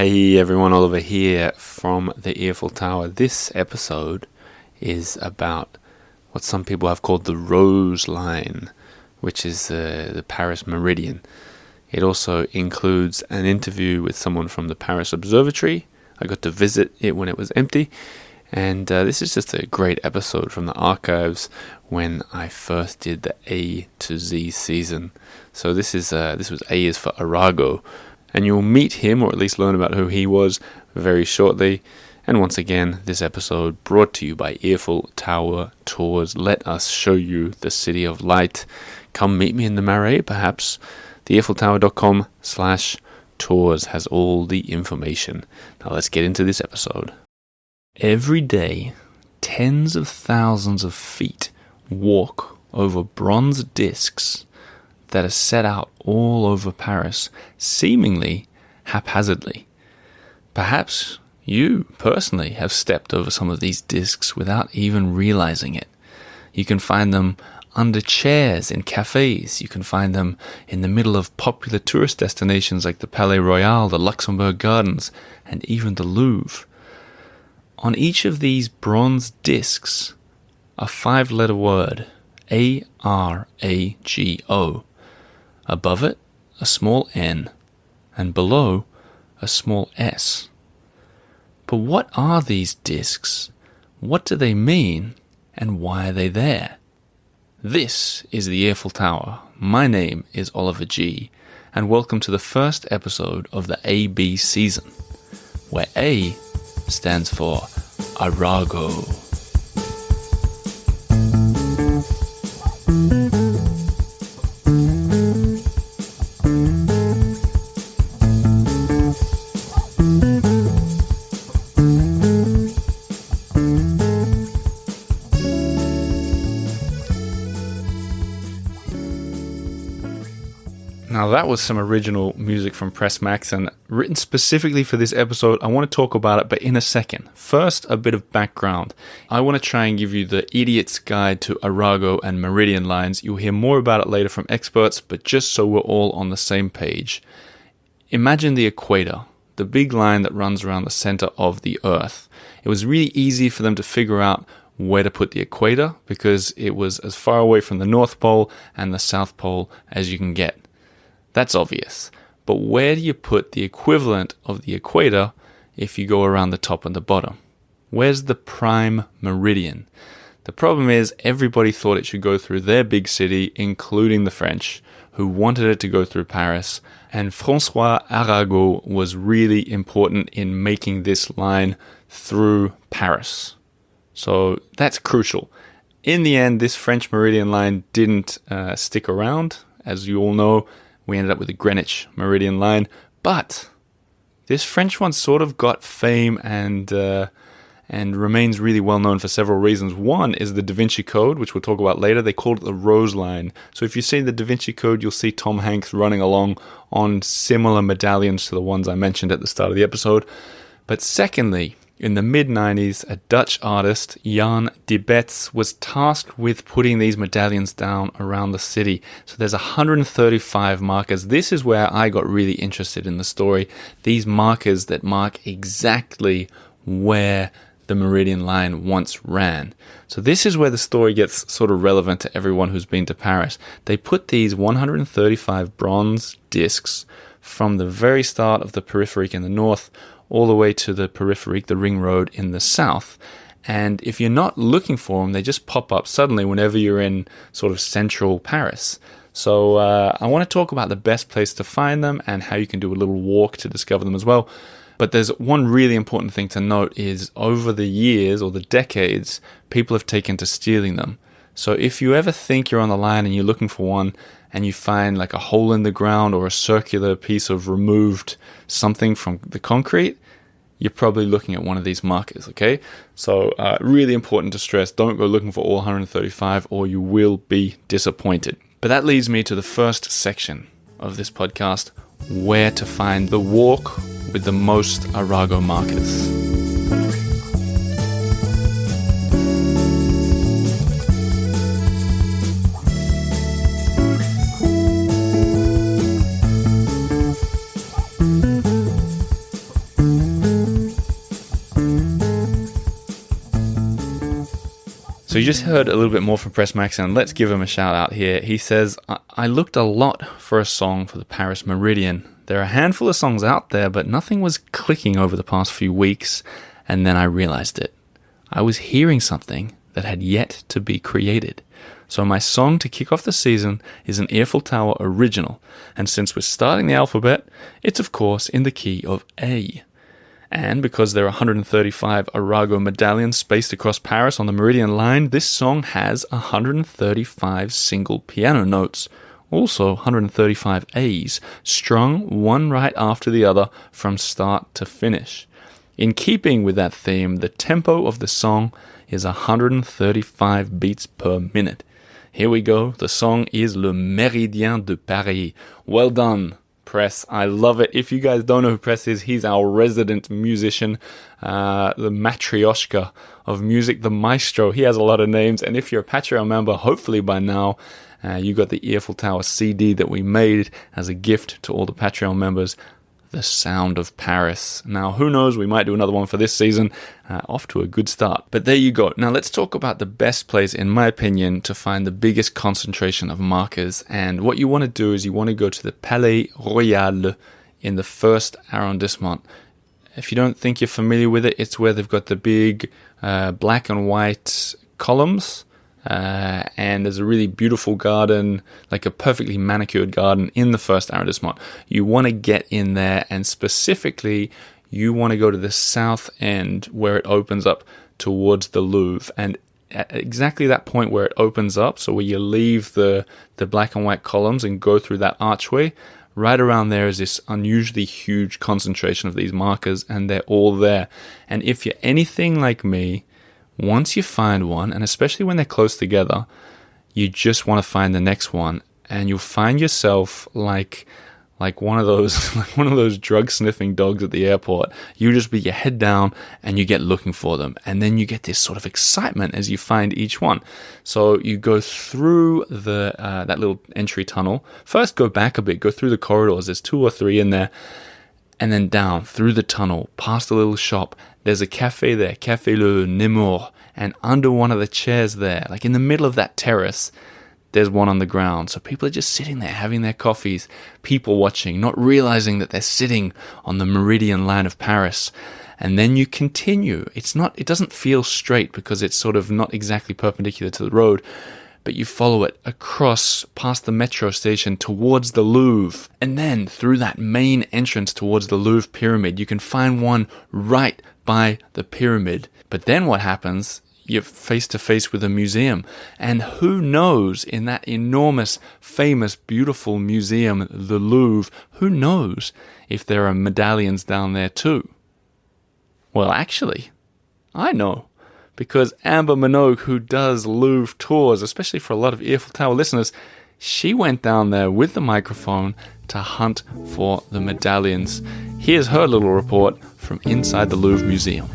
Hey everyone, Oliver here from the Earful Tower. This episode is about what some people have called the Rose Line, which is the Paris meridian. It also includes an interview with someone from the Paris Observatory. I got to visit it when it was empty, and this is just a great episode from the archives when I first did the A to Z season. So this was A is for Arago, and you'll meet him, or at least learn about who he was, very shortly. And once again, this episode brought to you by Earful Tower Tours. Let us show you the City of Light. Come meet me in the Marais, perhaps. The EarfulTower.com/tours has all the information. Now let's get into this episode. Every day, tens of thousands of feet walk over bronze discs that are set out all over Paris, seemingly haphazardly. Perhaps you personally have stepped over some of these discs without even realizing it. You can find them under chairs in cafes. You can find them in the middle of popular tourist destinations like the Palais Royal, the Luxembourg Gardens, and even the Louvre. On each of these bronze discs, a 5-letter word, ARAGO. Above it, a small n, and below, a small s. But what are these discs? What do they mean? And why are they there? This is the Earful Tower. My name is Oliver G, and welcome to the first episode of the AB season, where A stands for Arago. Now that was some original music from Pres Maxson, written specifically for this episode. I want to talk about it, but in a second. First, a bit of background. I want to try and give you the idiot's guide to Arago and meridian lines. You'll hear more about it later from experts, but just so we're all on the same page. Imagine the equator, the big line that runs around the center of the Earth. It was really easy for them to figure out where to put the equator because it was as far away from the North Pole and the South Pole as you can get. That's obvious, but where do you put the equivalent of the equator if you go around the top and the bottom? Where's the prime meridian? The problem is everybody thought it should go through their big city, including the French, who wanted it to go through Paris, and François Arago was really important in making this line through Paris. So that's crucial. In the end, this French meridian line didn't stick around, as you all know. We ended up with the Greenwich Meridian line, but this French one sort of got fame and remains really well known for several reasons. One is the Vinci Code, which we'll talk about later. They called it the Rose Line. So if you see the Vinci Code, you'll see Tom Hanks running along on similar medallions to the ones I mentioned at the start of the episode. But secondly, in the mid-90s, a Dutch artist, Jan de Betz, was tasked with putting these medallions down around the city. So there's 135 markers. This is where I got really interested in the story. These markers that mark exactly where the meridian line once ran. So this is where the story gets sort of relevant to everyone who's been to Paris. They put these 135 bronze discs from the very start of the Peripherique in the north all the way to the Peripherique, the ring road in the south. And if you're not looking for them, they just pop up suddenly whenever you're in sort of central Paris. So I want to talk about the best place to find them and how you can do a little walk to discover them as well. But there's one really important thing to note is over the years or the decades, people have taken to stealing them. So if you ever think you're on the line and you're looking for one and you find like a hole in the ground or a circular piece of removed something from the concrete, you're probably looking at one of these markers, okay? So really important to stress, don't go looking for all 135 or you will be disappointed. But that leads me to the first section of this podcast, where to find the walk with the most Arago markers. So you just heard a little bit more from Pres Maxson. Let's give him a shout out here. He says, I looked a lot for a song for the Paris Meridian. There are a handful of songs out there, but nothing was clicking over the past few weeks, and then I realized it. I was hearing something that had yet to be created. So my song to kick off the season is an Earful Tower original, and since we're starting the alphabet, it's of course in the key of A. And because there are 135 Arago medallions spaced across Paris on the Meridian line, this song has 135 single piano notes, also 135 A's, strung one right after the other from start to finish. In keeping with that theme, the tempo of the song is 135 beats per minute. Here we go. The song is Le Meridien de Paris. Well done, Pres. I love it. If you guys don't know who Pres is, he's our resident musician, the matryoshka of music, the maestro. He has a lot of names, and if you're a Patreon member, hopefully by now you got the Earful Tower CD that we made as a gift to all the Patreon members, The Sound of Paris. Now, who knows, we might do another one for this season. Off to a good start. But there you go. Now, let's talk about the best place, in my opinion, to find the biggest concentration of markers. And what you want to do is you want to go to the Palais Royal in the first arrondissement. If you don't think you're familiar with it, it's where they've got the big black and white columns. And there's a really beautiful garden, like a perfectly manicured garden in the first arrondissement. You want to get in there, and specifically you want to go to the south end where it opens up towards the Louvre. And at exactly that point where it opens up, so where you leave the black and white columns and go through that archway, right around there is this unusually huge concentration of these markers, and they're all there. And if you're anything like me, once you find one, and especially when they're close together, you just want to find the next one, and you'll find yourself like one of those drug sniffing dogs at the airport. You just put your head down and you get looking for them, and then you get this sort of excitement as you find each one. So you go through the that little entry tunnel. First, go back a bit, go through the corridors. There's 2 or 3 in there, and then down through the tunnel, past a little shop. There's a cafe there, Café Le Nemours, and under one of the chairs there, like in the middle of that terrace, there's one on the ground. So people are just sitting there having their coffees, people watching, not realizing that they're sitting on the Meridian line of Paris. And then you continue. It doesn't feel straight because it's sort of not exactly perpendicular to the road, but you follow it across past the metro station towards the Louvre. And then through that main entrance towards the Louvre pyramid, you can find one right by the pyramid. But then what happens? You're face to face with a museum. And who knows, in that enormous, famous, beautiful museum, the Louvre, who knows if there are medallions down there too? Well, actually, I know. Because Amber Minogue, who does Louvre tours, especially for a lot of Earful Tower listeners, she went down there with the microphone to hunt for the medallions. Here's her little report from inside the Louvre Museum.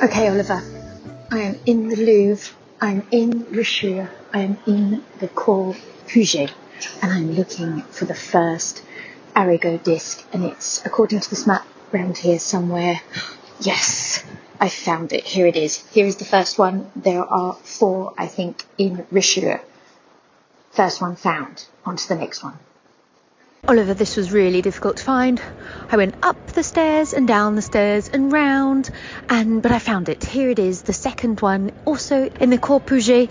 Okay, Oliver, I am in the Louvre, I am in Richelieu, I am in the Cour Puget, and I'm looking for the first Arago disc, and it's, according to this map, around here somewhere. Yes, I found it. Here it is. Here is the first one. There are 4, I think, in Richelieu. First one found. On to the next one. Oliver, this was really difficult to find. I went up the stairs and down the stairs and round, but I found it. Here it is, the second one, also in the Cour Puget,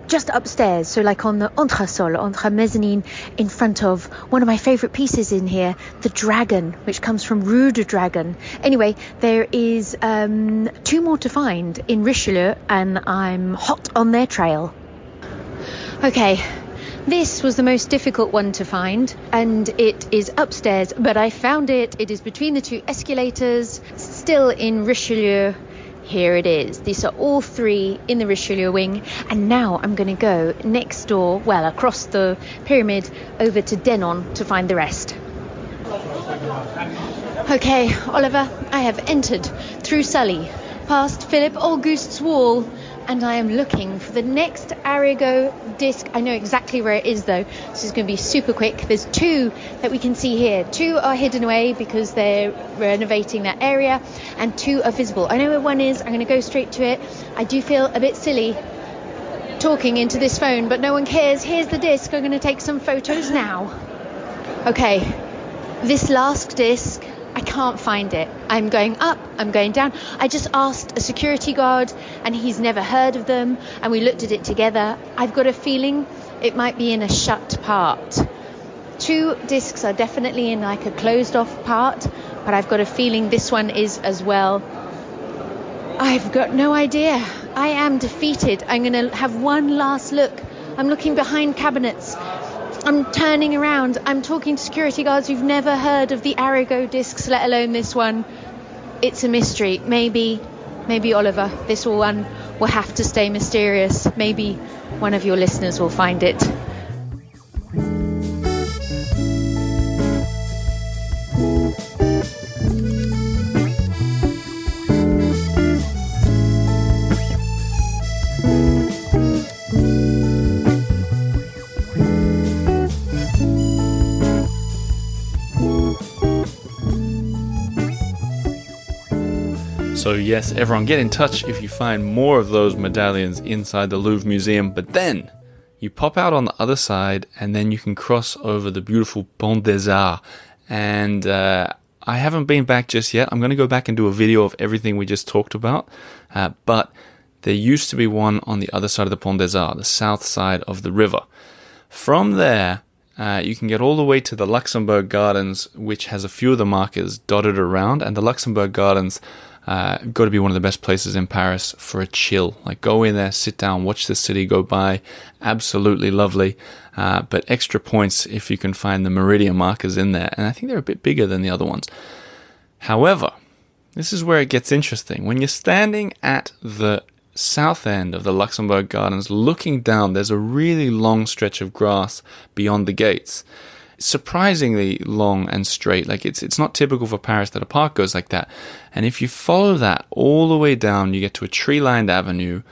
just upstairs, so like on the entresol, entre mezzanine, in front of one of my favourite pieces in here, the Dragon, which comes from Rue de Dragon. Anyway, there is 2 more to find in Richelieu, and I'm hot on their trail. Okay. This was the most difficult one to find, and it is upstairs, but I found it. It is between the 2 escalators, still in Richelieu. here it is. These are all three in the Richelieu wing, and now I'm going to go next door, well, across the pyramid, over to Denon to find the rest. Okay, Oliver, I have entered through Sully, past Philip Auguste's wall, and I am looking for the next Arago disc. I know exactly where it is, though. This is going to be super quick. There's two that we can see here. Two are hidden away because they're renovating that area, and two are visible. I know where one is. I'm going to go straight to it. I do feel a bit silly talking into this phone, but no one cares. Here's the disc. I'm going to take some photos now. Okay, this last disc, I can't find it. I'm going up, I'm going down. I just asked a security guard and he's never heard of them, and we looked at it together. I've got a feeling it might be in a shut part. Two discs are definitely in like a closed off part, but I've got a feeling this one is as well. I've got no idea. I am defeated. I'm going to have one last look. I'm looking behind cabinets. I'm turning around. I'm talking to security guards who've never heard of the Arago discs, let alone this one. It's a mystery. Maybe Oliver, this one will have to stay mysterious. Maybe one of your listeners will find it. So yes, everyone get in touch if you find more of those medallions inside the Louvre Museum, but then you pop out on the other side and then you can cross over the beautiful Pont des Arts. And I haven't been back just yet. I'm going to go back and do a video of everything we just talked about, but there used to be one on the other side of the Pont des Arts, the south side of the river. From there, you can get all the way to the Luxembourg Gardens, which has a few of the markers dotted around, and the Luxembourg Gardens got to be one of the best places in Paris for a chill. Like, go in there, sit down, watch the city go by. Absolutely lovely. But extra points if you can find the meridian markers in there. And I think they're a bit bigger than the other ones. However, this is where it gets interesting. When you're standing at the south end of the Luxembourg Gardens, looking down, there's a really long stretch of grass beyond the gates. Surprisingly long and straight. Like, it's not typical for Paris that a park goes like that. And if you follow that all the way down, you get to a tree-lined avenue,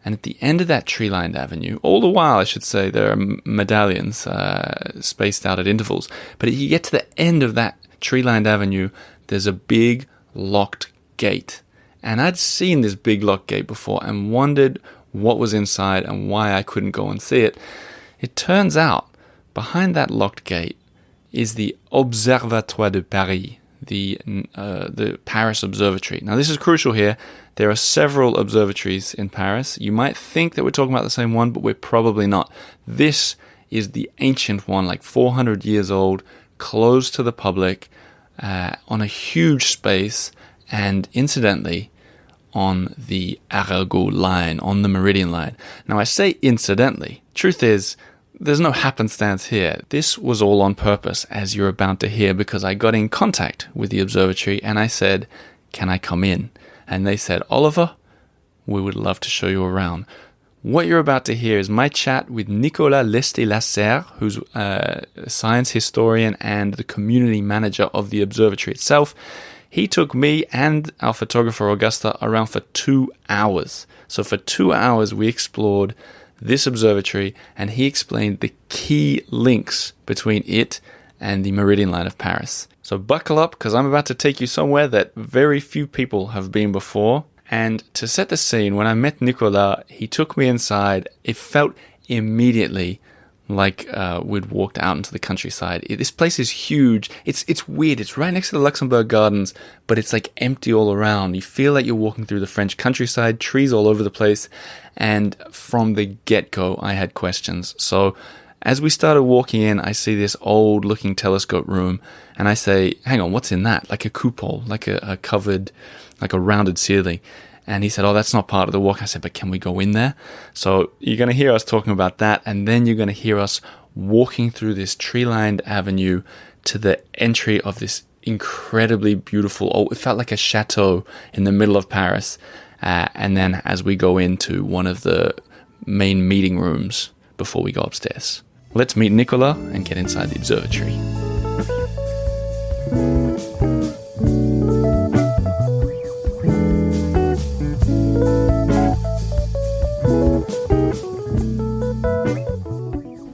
and at the end of that tree-lined avenue, all the while I should say, there are medallions spaced out at intervals, but if you get to the end of that tree-lined avenue, there's a big locked gate. And I'd seen this big locked gate before and wondered what was inside and why I couldn't go and see it. It turns out behind that locked gate is the Observatoire de Paris, the Paris Observatory. Now, this is crucial here. There are several observatories in Paris. You might think that we're talking about the same one, but we're probably not. This is the ancient one, like 400 years old, closed to the public, on a huge space, and incidentally, on the Arago line, on the Meridian line. Now, I say incidentally. Truth is, there's no happenstance here. This was all on purpose, as you're about to hear, because I got in contact with the observatory and I said, can I come in? And they said, Oliver, we would love to show you around. What you're about to hear is my chat with Nicolas Lesté-Lasserre, who's a science historian and the community manager of the observatory itself. He took me and our photographer Augusta around for 2 hours. So for 2 hours we explored this observatory, and he explained the key links between it and the Meridian line of Paris. So buckle up, because I'm about to take you somewhere that very few people have been before. And to set the scene, when I met Nicolas, he took me inside. It felt immediately like we'd walked out into the countryside. This place is huge. It's weird. It's right next to the Luxembourg Gardens, but it's like empty all around. You feel like you're walking through the French countryside, trees all over the place. And from the get-go, I had questions. So as we started walking in, I see this old-looking telescope room, and I say, hang on, what's in that? Like a coupole, like a covered, like a rounded ceiling. And he said, oh, that's not part of the walk. I said, but can we go in there? So you're going to hear us talking about that, and then you're going to hear us walking through this tree-lined avenue to the entry of this incredibly beautiful. Oh, it felt like a chateau in the middle of Paris. And then as we go into one of the main meeting rooms before we go upstairs. Let's meet Nicolas and get inside the observatory.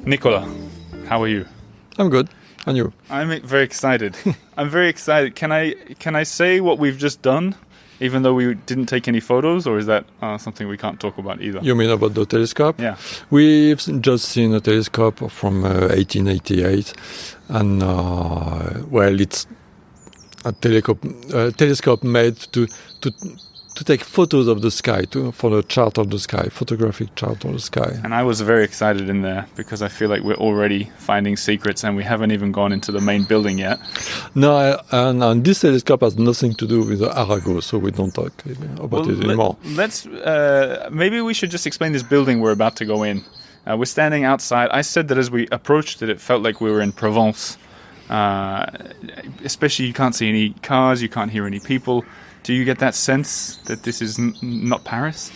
Nicolas, how are you? I'm good. And you? I'm very excited. I'm very excited. Can I say what we've just done, even though we didn't take any photos, or is that something we can't talk about either? You mean about the telescope? Yeah. We've just seen a telescope from 1888, and it's a telescope made to take photos of the sky, for the chart of the sky, photographic chart of the sky. And I was very excited in there because I feel like we're already finding secrets and we haven't even gone into the main building yet. No, and this telescope has nothing to do with Arago, so we don't talk about it anymore. Let's maybe we should just explain this building we're about to go in. We're standing outside. I said that as we approached it, it felt like we were in Provence. Especially you can't see any cars, you can't hear any people. Do you get that sense that this is not Paris?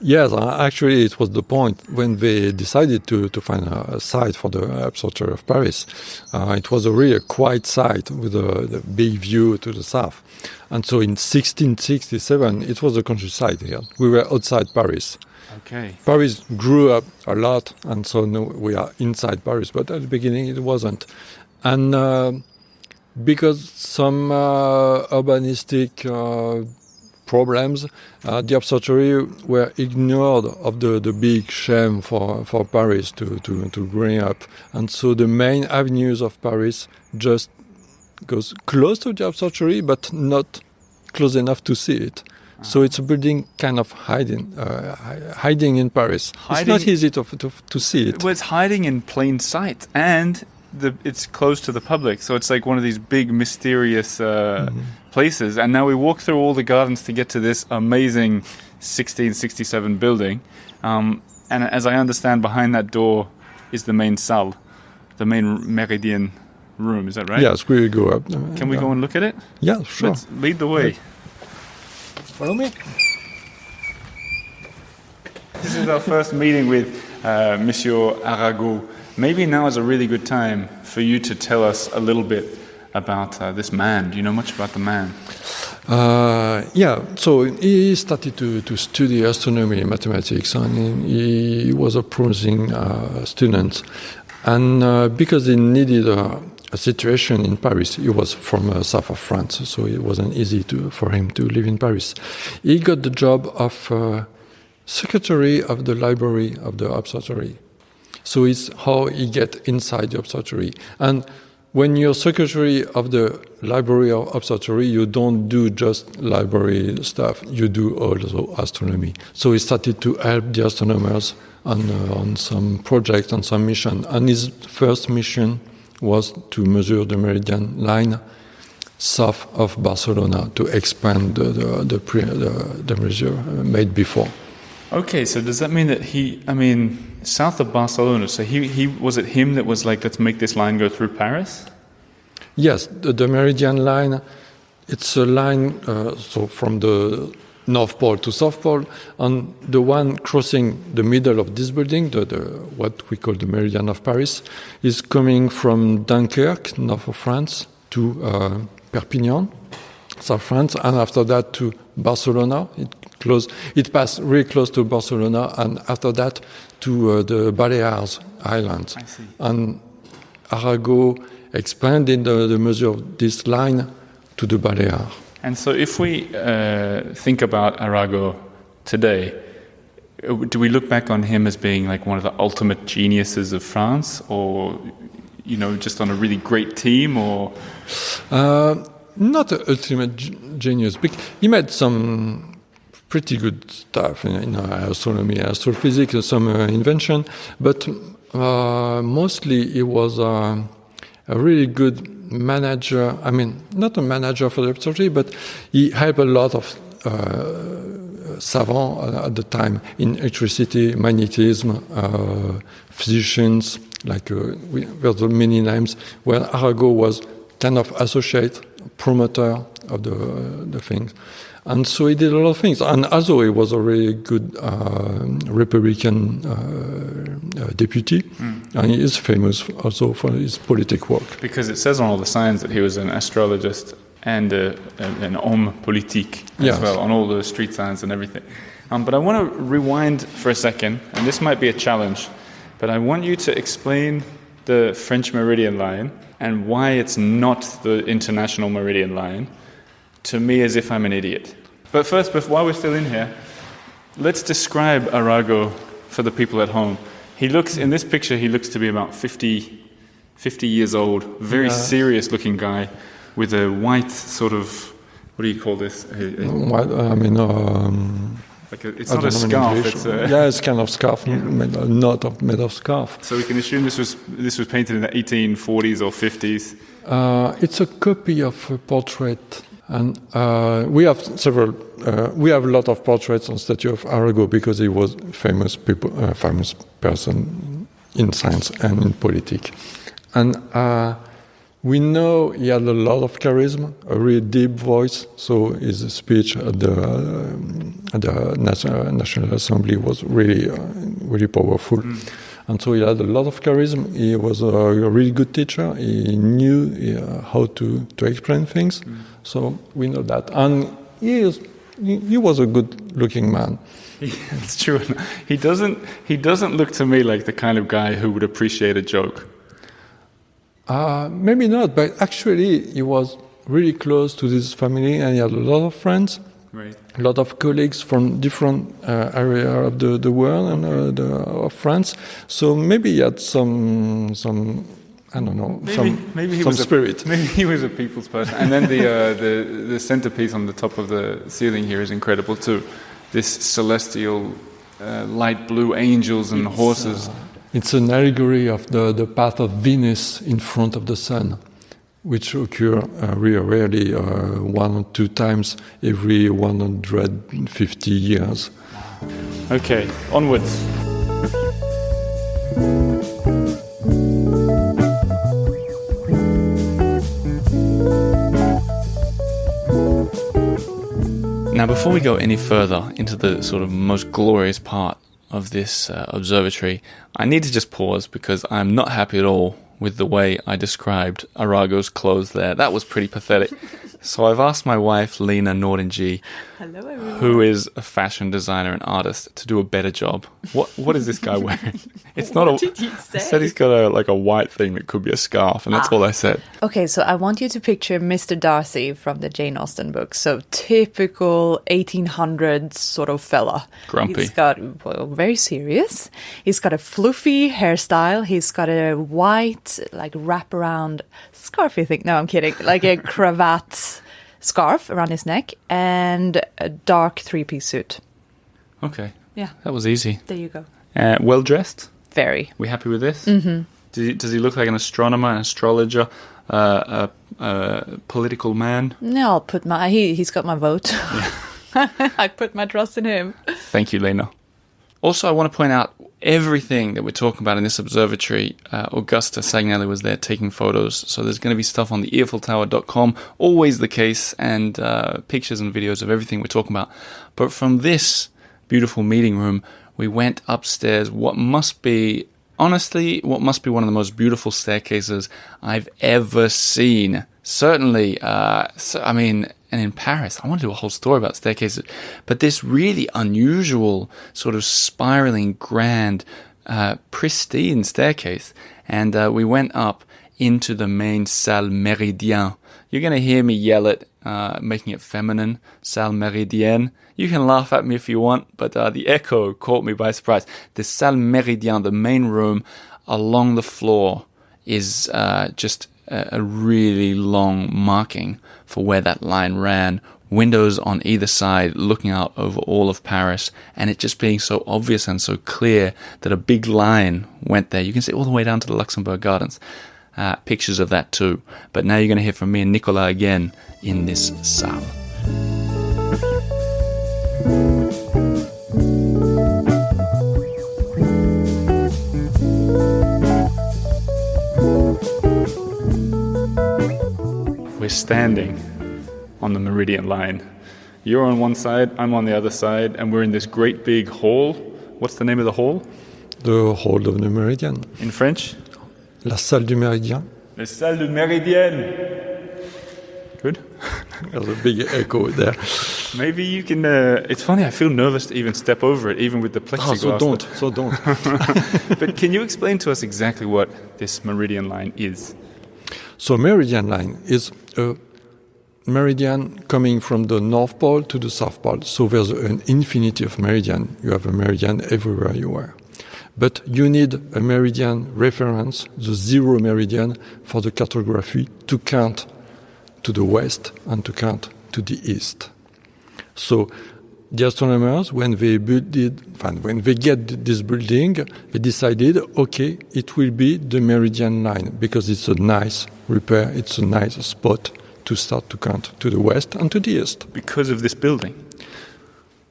Yes, actually it was the point when they decided to find a site for the Observatory of Paris. It was a really quiet site with the big view to the south. And so in 1667, it was the countryside here. We were outside Paris. Okay. Paris grew up a lot, and so now we are inside Paris, but at the beginning it wasn't. And because some urbanistic problems, the observatory were ignored of the big shame for Paris to growing up. And so the main avenues of Paris just goes close to the observatory, but not close enough to see it. So it's a building kind of hiding in Paris. It's not easy to see it. Well, it's hiding in plain sight, and it's closed to the public, so it's like one of these big mysterious places. And now we walk through all the gardens to get to this amazing 1667 building. And as I understand, behind that door is the main salle, the main meridian room. Is that right? Yes, we go up. Can we go and look at it? Yeah, sure. Let's lead the way. Follow me. This is our first meeting with Monsieur Arago. Maybe now is a really good time for you to tell us a little bit about this man. Do you know much about the man? So he started to study astronomy and mathematics, and he was a promising student. And because he needed a situation in Paris, he was from south of France, so it wasn't easy for him to live in Paris. He got the job of secretary of the library of the observatory. So it's how he get inside the observatory. And when you're secretary of the library of observatory, you don't do just library stuff. You do also astronomy. So he started to help the astronomers on some project, on some mission. And his first mission was to measure the meridian line south of Barcelona to expand the measure made before. Okay, so does that mean that south of Barcelona, so he was it him that was like, let's make this line go through Paris? Yes, the meridian line, it's a line so from the North Pole to South Pole, and the one crossing the middle of this building, what we call the meridian of Paris, is coming from Dunkirk, north of France, to Perpignan, south France, and after that to Barcelona. It passed really close to Barcelona, and after that to the Balearic Islands. I see. And Arago expanded the measure of this line to the Balearic. And so if we think about Arago today, do we look back on him as being like one of the ultimate geniuses of France, or just on a really great team, or? Not an ultimate genius. He made some pretty good stuff in astronomy, astrophysics, some invention, but mostly he was a really good manager. I mean, not a manager for the observatory, but he helped a lot of savants at the time in electricity, magnetism, physicians, like there's many names, where Arago was kind of associate promoter of the things. And so he did a lot of things. And also he was a really good Republican deputy. And he is famous also for his politic work. Because it says on all the signs that he was an astrologist and an homme politique as well, on all the street signs and everything. But I want to rewind for a second, and this might be a challenge, but I want you to explain the French meridian line and why it's not the international meridian line to me as if I'm an idiot. But first, while we're still in here, let's describe Arago for the people at home. In this picture, he looks to be about 50 years old, very serious looking guy with a white sort of, what do you call this? It's not a scarf. It's kind of scarf, made of scarf. So we can assume this was painted in the 1840s or 50s. It's a copy of a portrait, and we have several. We have a lot of portraits on statue of Arago because he was famous person in science and in politics, and. We know he had a lot of charisma, a really deep voice. So his speech at the National Assembly was really powerful. And so he had a lot of charisma. He was a really good teacher. He knew how to explain things. So we know that. And he was a good-looking man. It's true. He doesn't look to me like the kind of guy who would appreciate a joke. Maybe not, but actually he was really close to this family, and he had a lot of friends, right. A lot of colleagues from different areas of the world and of France. So maybe he had some I don't know, maybe he some was spirit. Maybe he was a people's person. And then the centerpiece on the top of the ceiling here is incredible too. This celestial light blue angels and horses. It's an allegory of the path of Venus in front of the sun, which occur really rarely, 1 or 2 times every 150 years. Okay, onwards. Now, before we go any further into the sort of most glorious part of this observatory, I need to just pause because I'm not happy at all with the way I described Arago's clothes there. That was pretty pathetic. So I've asked my wife, Lena Nordengy, who is a fashion designer and artist, to do a better job. What is this guy wearing? It's not What did you say? I said he's got a white thing that could be a scarf, and that's all I said. Okay, so I want you to picture Mr. Darcy from the Jane Austen book. So typical 1800s sort of fella. Grumpy. He's got, very serious. He's got a fluffy hairstyle. He's got a white, wraparound scarfy thing. No, I'm kidding. Like a cravat scarf around his neck and a dark 3-piece suit. Okay. Yeah. That was easy. There you go. Well dressed? Very. We happy with this? Mm-hmm. Does he look like an astronomer, an astrologer, a political man? No, I'll put he's got my vote. Yeah. I put my trust in him. Thank you, Lena. Also, I want to point out everything that we're talking about in this observatory. Augusta Sagnelli was there taking photos. So there's going to be stuff on the earfultower.com, always the case, and pictures and videos of everything we're talking about. But from this beautiful meeting room, we went upstairs what must be one of the most beautiful staircases I've ever seen. Certainly, and in Paris, I want to do a whole story about staircases, but this really unusual sort of spiraling, grand, pristine staircase. And we went up into the main salle Meridien. You're going to hear me yell it, making it feminine, salle Meridienne. You can laugh at me if you want, but the echo caught me by surprise. The salle Meridien, the main room along the floor, is just a really long marking for where that line ran. Windows on either side looking out over all of Paris, and it just being so obvious and so clear that a big line went there. You can see all the way down to the Luxembourg Gardens. Pictures of that too. But now you're going to hear from me and Nicolas again in this salle. we're standing on the Meridian line. You're on one side, I'm on the other side, and we're in this great big hall. What's the name of the hall? The hall of the Meridian. In French? La salle du Méridien. La salle du Meridian. Good. There's a big echo there. Maybe you can... it's funny, I feel nervous to even step over it, even with the plexiglass. So don't. But can you explain to us exactly what this Meridian line is? So Meridian line is a meridian coming from the North Pole to the South Pole. So there's an infinity of meridian. You have a meridian everywhere you are. But you need a meridian reference, the zero meridian, for the cartography to count to the west and to count to the east. So the astronomers, when they get this building, they decided, okay, it will be the Meridian line because it's a nice repair, it's a nice spot to start to count to the west and to the east. Because of this building?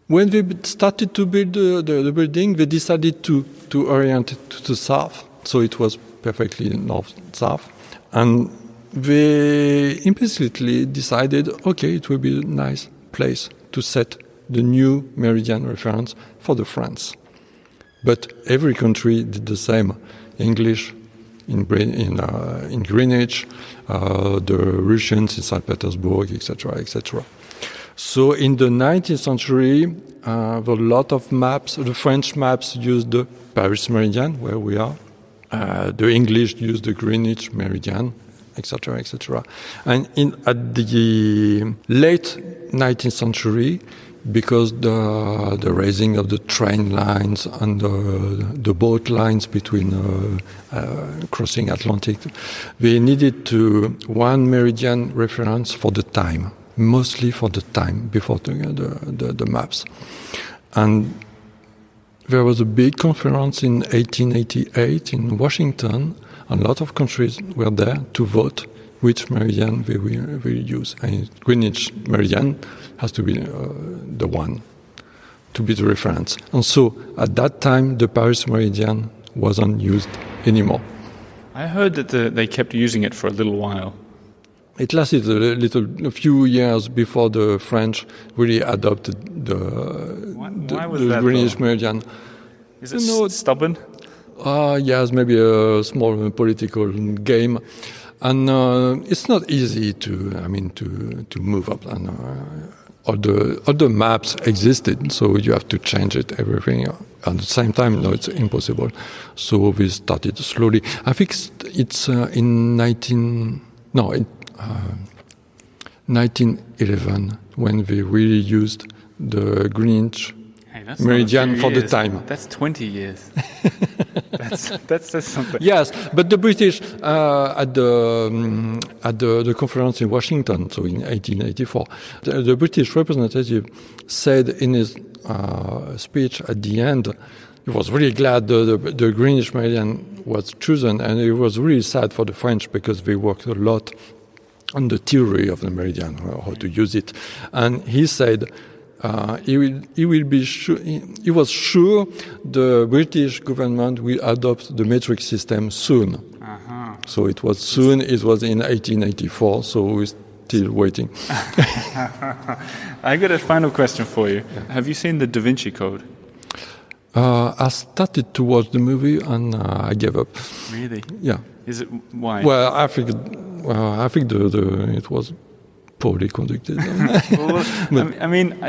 When they started to build the building, they decided to orient it to the south, so it was perfectly north-south, and they implicitly decided, okay, it will be a nice place to set the new meridian reference for the France. But every country did the same. English in Greenwich, the Russians in St. Petersburg, etc., etc. So in the 19th century, a lot of maps, the French maps used the Paris meridian, where we are. The English used the Greenwich meridian, etc., etc. And at the late 19th century, because the raising of the train lines and the boat lines between crossing Atlantic, they needed one meridian reference for the time, mostly for the time before the maps. And there was a big conference in 1888 in Washington. A lot of countries were there to vote which meridian they will use. And Greenwich meridian has to be the one to be the reference. And so at that time, the Paris meridian wasn't used anymore. I heard that they kept using it for a little while. It lasted a few years before the French really adopted the Greenwich meridian. Is it stubborn? Yes, maybe a small political game, and it's not easy to move up. And all the maps existed, so you have to change everything at the same time. No, it's impossible. So we started slowly. I think it's in 1911 when we really used the Greenwich meridian for the time. That's 20 years. That says something. Yes, but the British at the conference in Washington, so in 1884, the British representative said in his speech at the end, he was really glad the Greenwich meridian was chosen, and he was really sad for the French because they worked a lot on the theory of the meridian, how to use it, and he said. He was sure the British government will adopt the metric system soon. Uh-huh. So it was soon. It was in 1884. So we're still waiting. I got a final question for you. Yeah. Have you seen the Da Vinci Code? I started to watch the movie and I gave up. Really? Yeah. Is it why? Well, I think it was poorly conducted. I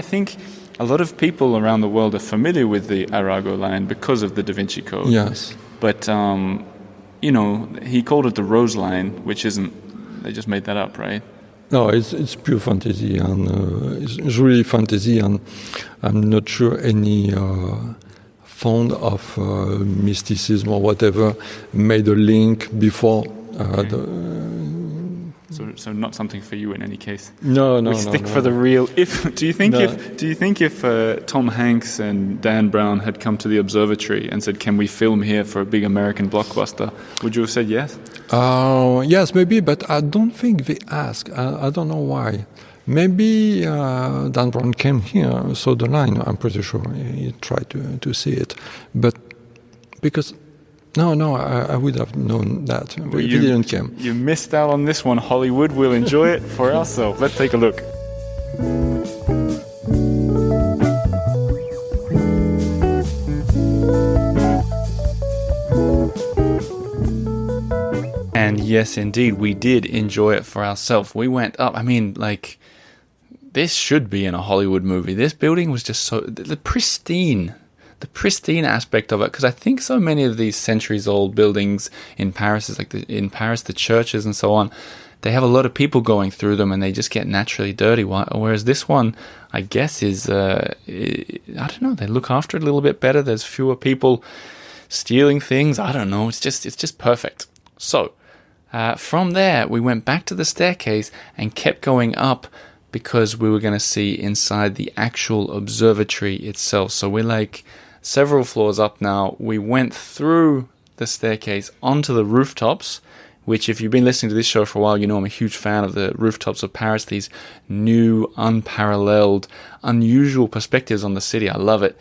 think a lot of people around the world are familiar with the Arago line because of the Da Vinci Code. Yes. But, he called it the Rose line, which isn't, they just made that up, right? No, it's pure fantasy, and it's really fantasy, and I'm not sure any fond of mysticism or whatever made a link before So not something for you in any case. No. We stick for the real. Do you think if Tom Hanks and Dan Brown had come to the observatory and said, "Can we film here for a big American blockbuster?" would you have said yes? Yes, maybe, but I don't think they asked. I don't know why. Maybe Dan Brown came here, saw the line. I'm pretty sure he tried to see it, but because No, I would have known that. We didn't come. You missed out on this one, Hollywood. We'll enjoy it for ourselves. Let's take a look. And yes, indeed, we did enjoy it for ourselves. We went up. I mean, like, this should be in a Hollywood movie. This building was just so the pristine aspect of it. Because I think so many of these centuries-old buildings in Paris, is like in Paris, the churches and so on, they have a lot of people going through them, and they just get naturally dirty. Whereas this one, I guess, is I don't know. They look after it a little bit better. There's fewer people stealing things. I don't know. It's just perfect. So. From there, we went back to the staircase and kept going up because we were going to see inside the actual observatory itself. So we're like several floors up now. We went through the staircase onto the rooftops, which if you've been listening to this show for a while, you know I'm a huge fan of the rooftops of Paris, these new, unparalleled, unusual perspectives on the city. I love it.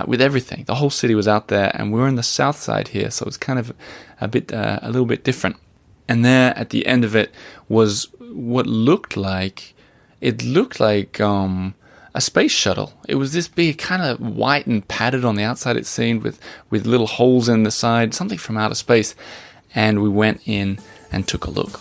With everything. The whole city was out there, and we're on the south side here, so it's kind of a little bit different. And there, at the end of it, was what looked like a space shuttle. It was this big, kind of white and padded on the outside, it seemed, with little holes in the side, something from outer space. And we went in and took a look.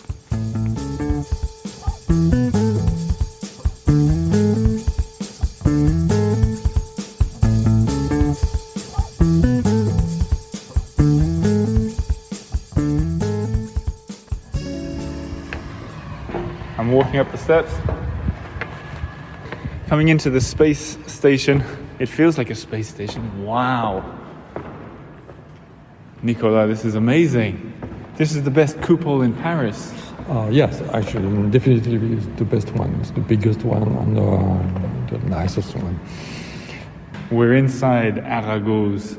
I'm walking up the steps, coming into the space station. It feels like a space station. Wow. Nicolas, this is amazing. This is the best coupole in Paris. Yes, actually, definitely it's the best one. It's the biggest one and the nicest one. We're inside Arago's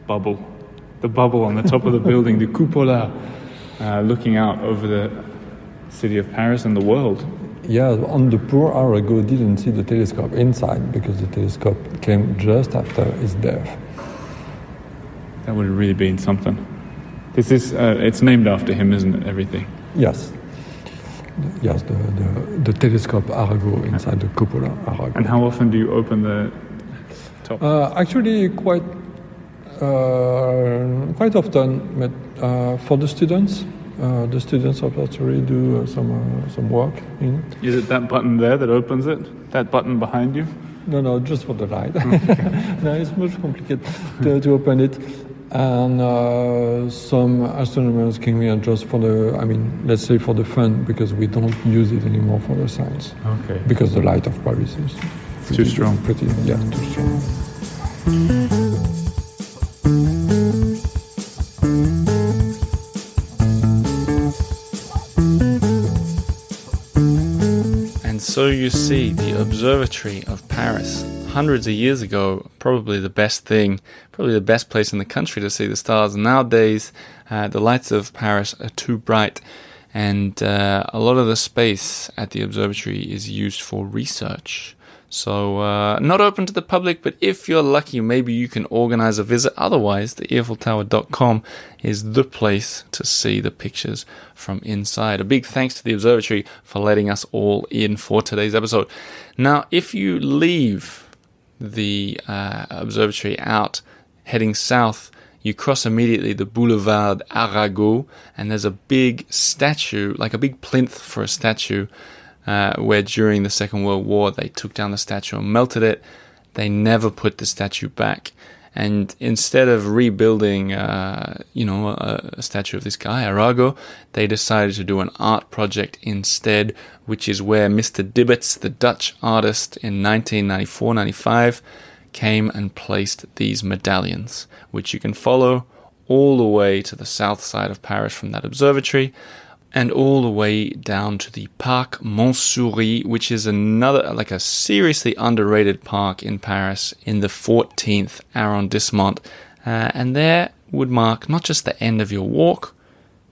bubble. The bubble on the top of the building, the cupola, looking out over the city of Paris and the world. Yeah, and the poor Arago didn't see the telescope inside because the telescope came just after his death. That would have really been something. This is, it's named after him, isn't it, everything? Yes. Yes, the telescope Arago inside the cupola Arago. And how often do you open the top? Actually, quite often, but for the students observatory do some work in it. Is it that button there that opens it? That button behind you? No, just for the light. Okay. No, it's much complicated to open it. And some astronomers came here just for let's say for the fun, because we don't use it anymore for the science. Okay. Because the light of Paris is too strong. Too strong. So you see, the Observatory of Paris, hundreds of years ago, probably the best place in the country to see the stars. Nowadays, the lights of Paris are too bright, and a lot of the space at the observatory is used for research. So not open to the public, but if you're lucky, maybe you can organize a visit. Otherwise, the EarfulTower.com is the place to see the pictures from inside. A big thanks to the observatory for letting us all in for today's episode. Now, if you leave the observatory out, heading south, you cross immediately the Boulevard Arago, and there's a big statue, like a big plinth for a statue, where during the Second World War they took down the statue and melted it. They never put the statue back. And instead of rebuilding, a statue of this guy, Arago, they decided to do an art project instead, which is where Mr. Dibbets, the Dutch artist, in 1994-95, came and placed these medallions, which you can follow all the way to the south side of Paris from that observatory, and all the way down to the Parc Montsouris, which is another, like a seriously underrated park in Paris in the 14th arrondissement. And there would mark not just the end of your walk,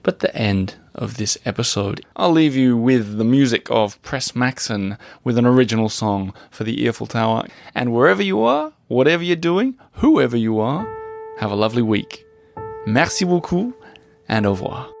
but the end of this episode. I'll leave you with the music of Pres Maxson with an original song for the Earful Tower. And wherever you are, whatever you're doing, whoever you are, have a lovely week. Merci beaucoup and au revoir.